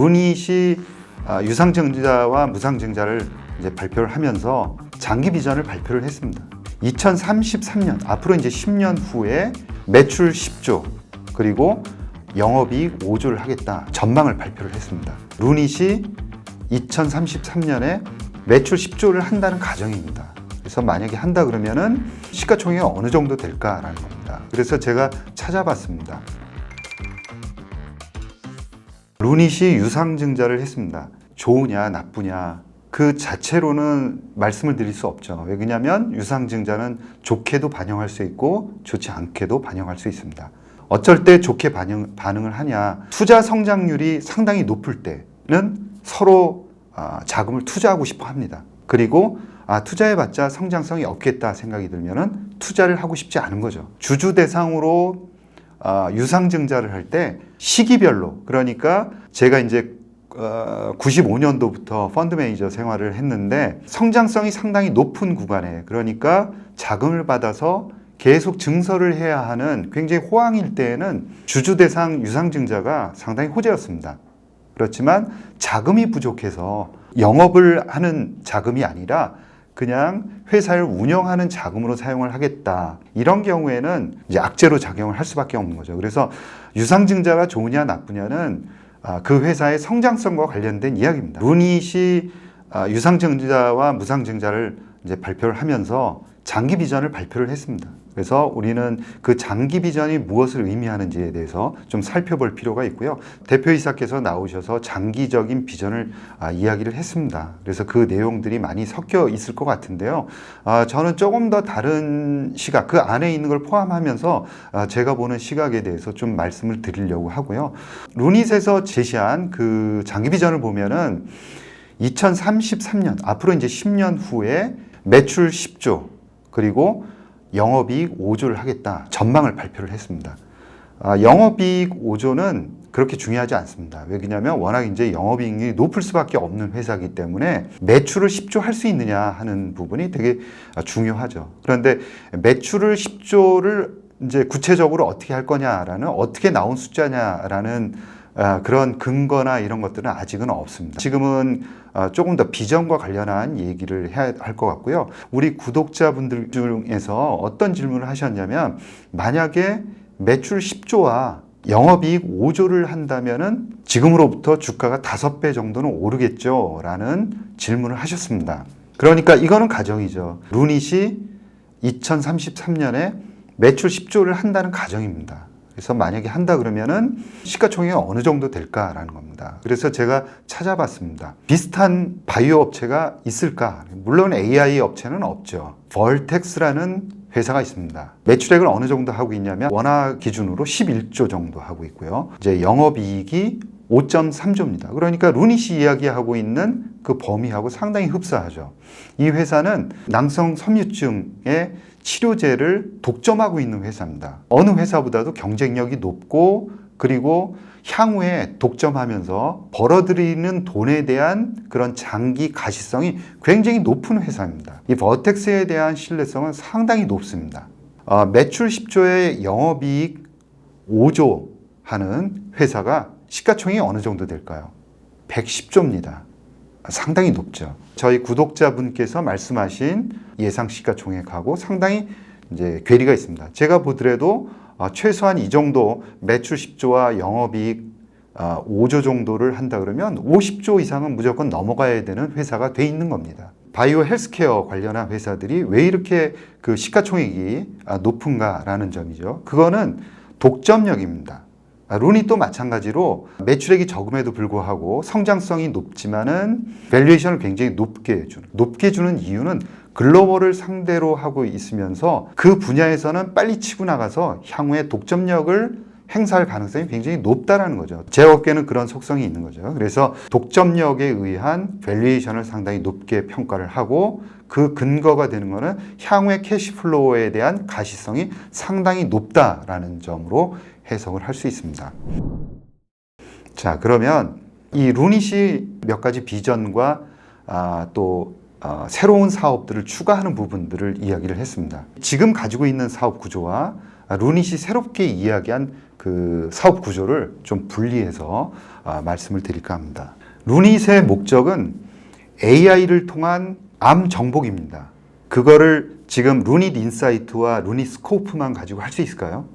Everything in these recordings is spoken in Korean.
루닛이 유상증자와 무상증자를 이제 발표를 하면서 장기 비전을 발표를 했습니다. 2033년, 앞으로 이제 10년 후에 매출 10조, 그리고 영업이익 5조를 하겠다. 전망을 발표를 했습니다. 루닛이 2033년에 매출 10조를 한다는 가정입니다. 그래서 만약에 한다 그러면은 시가총액이 어느 정도 될까라는 겁니다. 그래서 제가 찾아봤습니다. 루닛이 유상증자를 했습니다. 좋으냐 나쁘냐 그 자체로는 말씀을 드릴 수 없죠. 왜냐하면 유상증자는 좋게도 반영할 수 있고 좋지 않게도 반영할 수 있습니다. 어쩔 때 좋게 반응을 하냐, 투자 성장률이 상당히 높을 때는 서로 자금을 투자하고 싶어 합니다. 그리고 투자해봤자 성장성이 없겠다 생각이 들면은 투자를 하고 싶지 않은 거죠. 주주 대상으로 유상증자를 할 때 시기별로, 그러니까 제가 이제 95년도부터 펀드 매니저 생활을 했는데 성장성이 상당히 높은 구간에, 그러니까 자금을 받아서 계속 증설을 해야 하는 굉장히 호황일 때에는 주주 대상 유상증자가 상당히 호재였습니다. 그렇지만 자금이 부족해서 영업을 하는 자금이 아니라 그냥 회사를 운영하는 자금으로 사용을 하겠다. 이런 경우에는 이제 악재로 작용을 할 수밖에 없는 거죠. 그래서 유상증자가 좋으냐 나쁘냐는 그 회사의 성장성과 관련된 이야기입니다. 루닛이 유상증자와 무상증자를 이제 발표를 하면서 장기 비전을 발표를 했습니다. 그래서 우리는 그 장기 비전이 무엇을 의미하는지에 대해서 좀 살펴볼 필요가 있고요. 대표이사께서 나오셔서 장기적인 비전을 이야기를 했습니다. 그래서 그 내용들이 많이 섞여 있을 것 같은데요. 저는 조금 더 다른 시각, 그 안에 있는 걸 포함하면서 제가 보는 시각에 대해서 좀 말씀을 드리려고 하고요. 루닛에서 제시한 그 장기 비전을 보면은 2033년, 앞으로 이제 10년 후에 매출 10조, 그리고 영업이익 5조를 하겠다. 전망을 발표를 했습니다. 영업이익 5조는 그렇게 중요하지 않습니다. 왜냐하면 워낙 이제 영업이익이 높을 수밖에 없는 회사이기 때문에 매출을 10조 할 수 있느냐 하는 부분이 되게 중요하죠. 그런데 매출을 10조를 이제 구체적으로 어떻게 할 거냐라는, 어떻게 나온 숫자냐라는 그런 근거나 이런 것들은 아직은 없습니다. 지금은 조금 더 비전과 관련한 얘기를 해야 할 것 같고요. 우리 구독자분들 중에서 어떤 질문을 하셨냐면, 만약에 매출 10조와 영업이익 5조를 한다면은 지금으로부터 주가가 5배 정도는 오르겠죠? 라는 질문을 하셨습니다. 그러니까 이거는 가정이죠. 루닛이 2033년에 매출 10조를 한다는 가정입니다. 그래서 만약에 한다 그러면은 시가총액이 어느 정도 될까라는 겁니다. 그래서 제가 찾아봤습니다. 비슷한 바이오 업체가 있을까? 물론 AI 업체는 없죠. 벌텍스라는 회사가 있습니다. 매출액을 어느 정도 하고 있냐면 원화 기준으로 11조 정도 하고 있고요. 이제 영업이익이 5.3조입니다. 그러니까 루닛이 이야기하고 있는 그 범위하고 상당히 흡사하죠. 이 회사는 남성 섬유증의 치료제를 독점하고 있는 회사입니다. 어느 회사보다도 경쟁력이 높고, 그리고 향후에 독점하면서 벌어들이는 돈에 대한 그런 장기 가시성이 굉장히 높은 회사입니다. 이 버텍스에 대한 신뢰성은 상당히 높습니다. 매출 10조에 영업이익 5조 하는 회사가 시가총액이 어느 정도 될까요? 110조입니다. 상당히 높죠. 저희 구독자분께서 말씀하신 예상 시가총액하고 상당히 이제 괴리가 있습니다. 제가 보더라도 최소한 이 정도 매출 10조와 영업이익 5조 정도를 한다 그러면 50조 이상은 무조건 넘어가야 되는 회사가 돼 있는 겁니다. 바이오 헬스케어 관련한 회사들이 왜 이렇게 그 시가총액이 높은가라는 점이죠. 그거는 독점력입니다. 루닛도 마찬가지로 매출액이 적음에도 불구하고 성장성이 높지만은 밸류에이션을 굉장히 높게 주는 이유는 글로벌을 상대로 하고 있으면서 그 분야에서는 빨리 치고 나가서 향후에 독점력을 행사할 가능성이 굉장히 높다라는 거죠. 제약업계는 그런 속성이 있는 거죠. 그래서 독점력에 의한 밸류에이션을 상당히 높게 평가를 하고, 그 근거가 되는 거는 향후의 캐시플로우에 대한 가시성이 상당히 높다라는 점으로 해석을 할 수 있습니다. 자, 그러면 이 루닛이 몇 가지 비전과 또 새로운 사업들을 추가하는 부분들을 이야기를 했습니다. 지금 가지고 있는 사업 구조와 루닛이 새롭게 이야기한 그 사업 구조를 좀 분리해서 말씀을 드릴까 합니다. 루닛의 목적은 AI를 통한 암 정복입니다. 그거를 지금 루닛 인사이트와 루닛 스코프만 가지고 할 수 있을까요?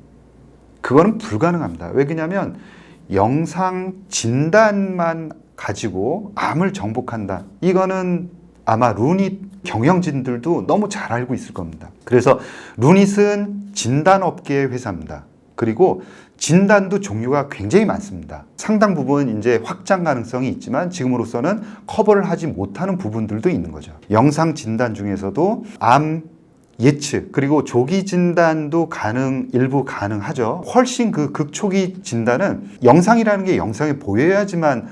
그거는 불가능합니다. 왜 그러냐면 영상 진단만 가지고 암을 정복한다. 이거는 아마 루닛 경영진들도 너무 잘 알고 있을 겁니다. 그래서 루닛은 진단업계의 회사입니다. 그리고 진단도 종류가 굉장히 많습니다. 상당 부분 이제 확장 가능성이 있지만 지금으로서는 커버를 하지 못하는 부분들도 있는 거죠. 영상 진단 중에서도 암 예측 그리고 조기 진단도 일부 가능하죠. 훨씬 그 극초기 진단은 영상이라는 게 영상에 보여야지만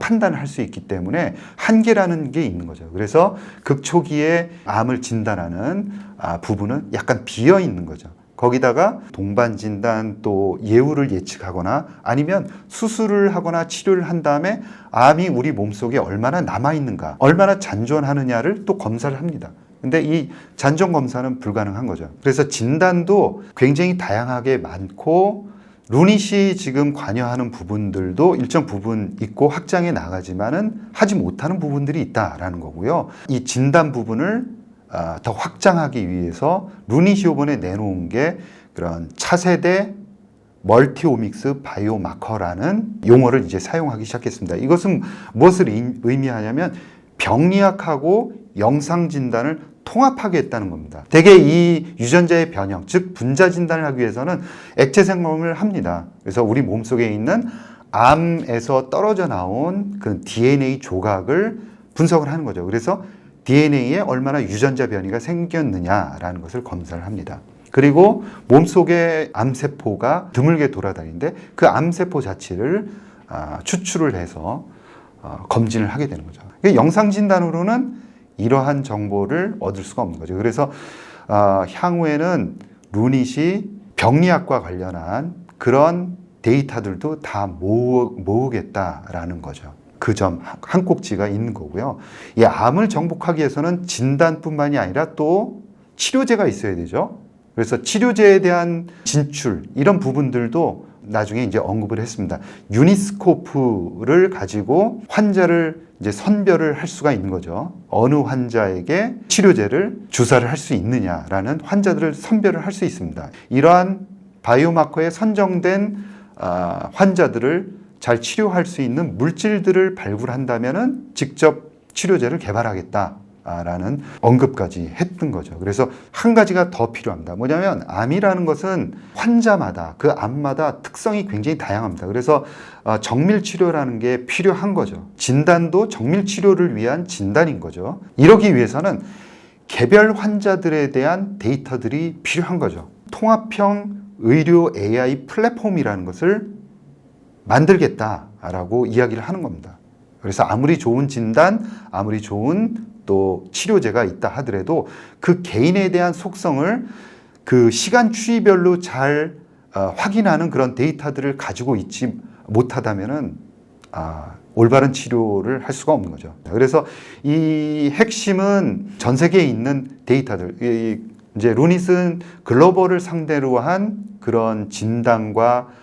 판단을 할 수 있기 때문에 한계라는 게 있는 거죠. 그래서 극초기에 암을 진단하는 부분은 약간 비어 있는 거죠. 거기다가 동반 진단 또 예후를 예측하거나 아니면 수술을 하거나 치료를 한 다음에 암이 우리 몸속에 얼마나 남아 있는가, 얼마나 잔존하느냐를 또 검사를 합니다. 근데 이 잔존 검사는 불가능한 거죠. 그래서 진단도 굉장히 다양하게 많고 루닛이 지금 관여하는 부분들도 일정 부분 있고 확장해 나가지만은 하지 못하는 부분들이 있다라는 거고요. 이 진단 부분을 더 확장하기 위해서 루닛이 이번에 내놓은 게 그런 차세대 멀티오믹스 바이오마커라는 용어를 이제 사용하기 시작했습니다. 이것은 무엇을 의미하냐면 병리학하고 영상 진단을 통합하겠다는 겁니다. 대개 이 유전자의 변형, 즉 분자 진단을 하기 위해서는 액체 생검을 합니다. 그래서 우리 몸속에 있는 암에서 떨어져 나온 그 DNA 조각을 분석을 하는 거죠. 그래서 DNA에 얼마나 유전자 변이가 생겼느냐라는 것을 검사를 합니다. 그리고 몸속에 암세포가 드물게 돌아다니는데 그 암세포 자체를 추출을 해서 검진을 하게 되는 거죠. 영상 진단으로는 이러한 정보를 얻을 수가 없는 거죠. 그래서 향후에는 루닛이 병리학과 관련한 그런 데이터들도 다 모으겠다라는 거죠. 그 점 한 꼭지가 있는 거고요. 이 암을 정복하기 위해서는 진단뿐만이 아니라 또 치료제가 있어야 되죠. 그래서 치료제에 대한 진출 이런 부분들도 나중에 이제 언급을 했습니다. 유니스코프를 가지고 환자를 이제 선별을 할 수가 있는 거죠. 어느 환자에게 치료제를 주사를 할 수 있느냐라는 환자들을 선별을 할 수 있습니다. 이러한 바이오마커에 선정된 환자들을 잘 치료할 수 있는 물질들을 발굴한다면은 직접 치료제를 개발하겠다라는 언급까지 했던 거죠. 그래서 한 가지가 더 필요합니다. 뭐냐면 암이라는 것은 환자마다 그 암마다 특성이 굉장히 다양합니다. 그래서 정밀 치료라는 게 필요한 거죠. 진단도 정밀 치료를 위한 진단인 거죠. 이러기 위해서는 개별 환자들에 대한 데이터들이 필요한 거죠. 통합형 의료 AI 플랫폼이라는 것을 만들겠다라고 이야기를 하는 겁니다. 그래서 아무리 좋은 진단, 아무리 좋은 또 치료제가 있다 하더라도 그 개인에 대한 속성을 그 시간 추이별로 잘 확인하는 그런 데이터들을 가지고 있지 못하다면은 올바른 치료를 할 수가 없는 거죠. 그래서 이 핵심은 전 세계에 있는 데이터들, 이제 루닛은 글로벌을 상대로 한 그런 진단과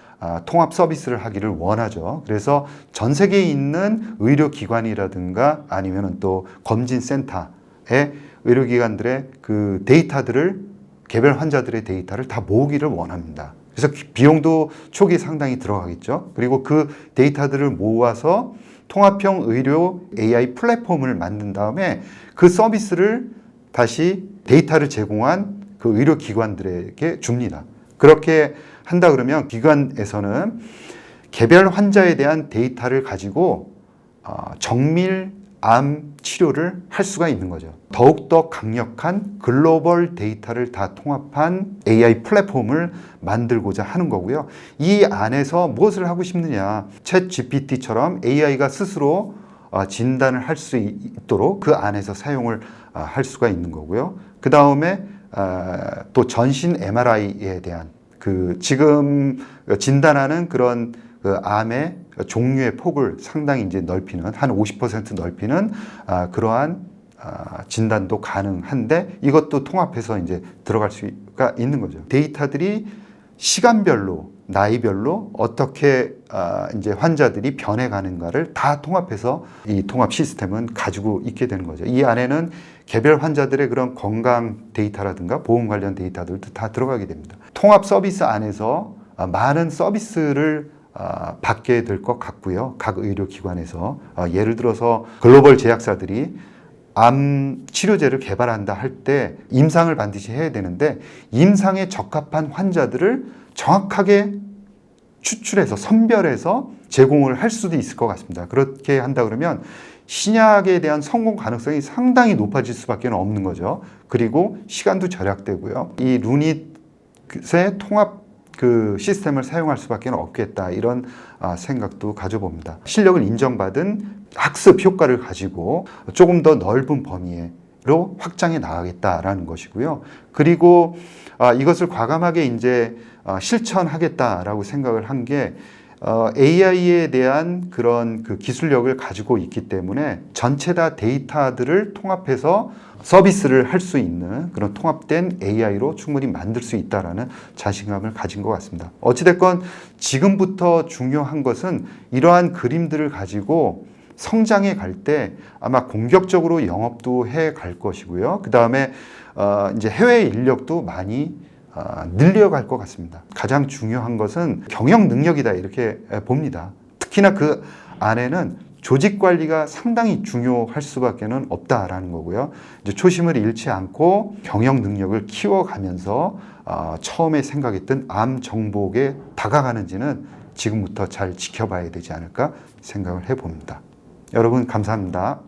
통합 서비스를 하기를 원하죠. 그래서 전 세계에 있는 의료기관이라든가 아니면 또 검진센터의 의료기관들의 그 데이터들을 개별 환자들의 데이터를 다 모으기를 원합니다. 그래서 비용도 초기에 상당히 들어가겠죠. 그리고 그 데이터들을 모아서 통합형 의료 AI 플랫폼을 만든 다음에 그 서비스를 다시 데이터를 제공한 그 의료기관들에게 줍니다. 그렇게 한다 그러면 기관에서는 개별 환자에 대한 데이터를 가지고 정밀 암 치료를 할 수가 있는 거죠. 더욱더 강력한 글로벌 데이터를 다 통합한 AI 플랫폼을 만들고자 하는 거고요. 이 안에서 무엇을 하고 싶느냐. 챗 GPT처럼 AI가 스스로 진단을 할 수 있도록 그 안에서 사용을 할 수가 있는 거고요. 그 다음에 또 전신 MRI에 대한 그 지금 진단하는 그런 그 암의 종류의 폭을 상당히 이제 넓히는 한 50% 넓히는 그러한 진단도 가능한데 이것도 통합해서 이제 들어갈 수가 있는 거죠. 데이터들이 시간별로 나이별로 어떻게 이제 환자들이 변해가는가를 다 통합해서 이 통합 시스템은 가지고 있게 되는 거죠. 이 안에는 개별 환자들의 그런 건강 데이터라든가 보험 관련 데이터들도 다 들어가게 됩니다. 통합 서비스 안에서 많은 서비스를 받게 될 것 같고요. 각 의료기관에서 예를 들어서 글로벌 제약사들이 암 치료제를 개발한다 할 때 임상을 반드시 해야 되는데 임상에 적합한 환자들을 정확하게 추출해서 선별해서 제공을 할 수도 있을 것 같습니다. 그렇게 한다 그러면 신약에 대한 성공 가능성이 상당히 높아질 수밖에 없는 거죠. 그리고 시간도 절약되고요. 이 루닛의 통합 시스템을 사용할 수밖에 없겠다, 이런 생각도 가져봅니다. 실력을 인정받은 학습 효과를 가지고 조금 더 넓은 범위로 확장해 나가겠다라는 것이고요. 그리고 이것을 과감하게 이제 실천하겠다라고 생각을 한 게 AI에 대한 그런 기술력을 가지고 있기 때문에 전체 다 데이터들을 통합해서 서비스를 할 수 있는 그런 통합된 AI로 충분히 만들 수 있다라는 자신감을 가진 것 같습니다. 어찌됐건 지금부터 중요한 것은 이러한 그림들을 가지고 성장해 갈 때 아마 공격적으로 영업도 해 갈 것이고요. 그 다음에 이제 해외 인력도 많이 늘려갈 것 같습니다. 가장 중요한 것은 경영 능력이다, 이렇게 봅니다. 특히나 그 안에는 조직 관리가 상당히 중요할 수밖에 없다라는 거고요. 이제 초심을 잃지 않고 경영 능력을 키워가면서 처음에 생각했던 암 정복에 다가가는지는 지금부터 잘 지켜봐야 되지 않을까 생각을 해봅니다. 여러분 감사합니다.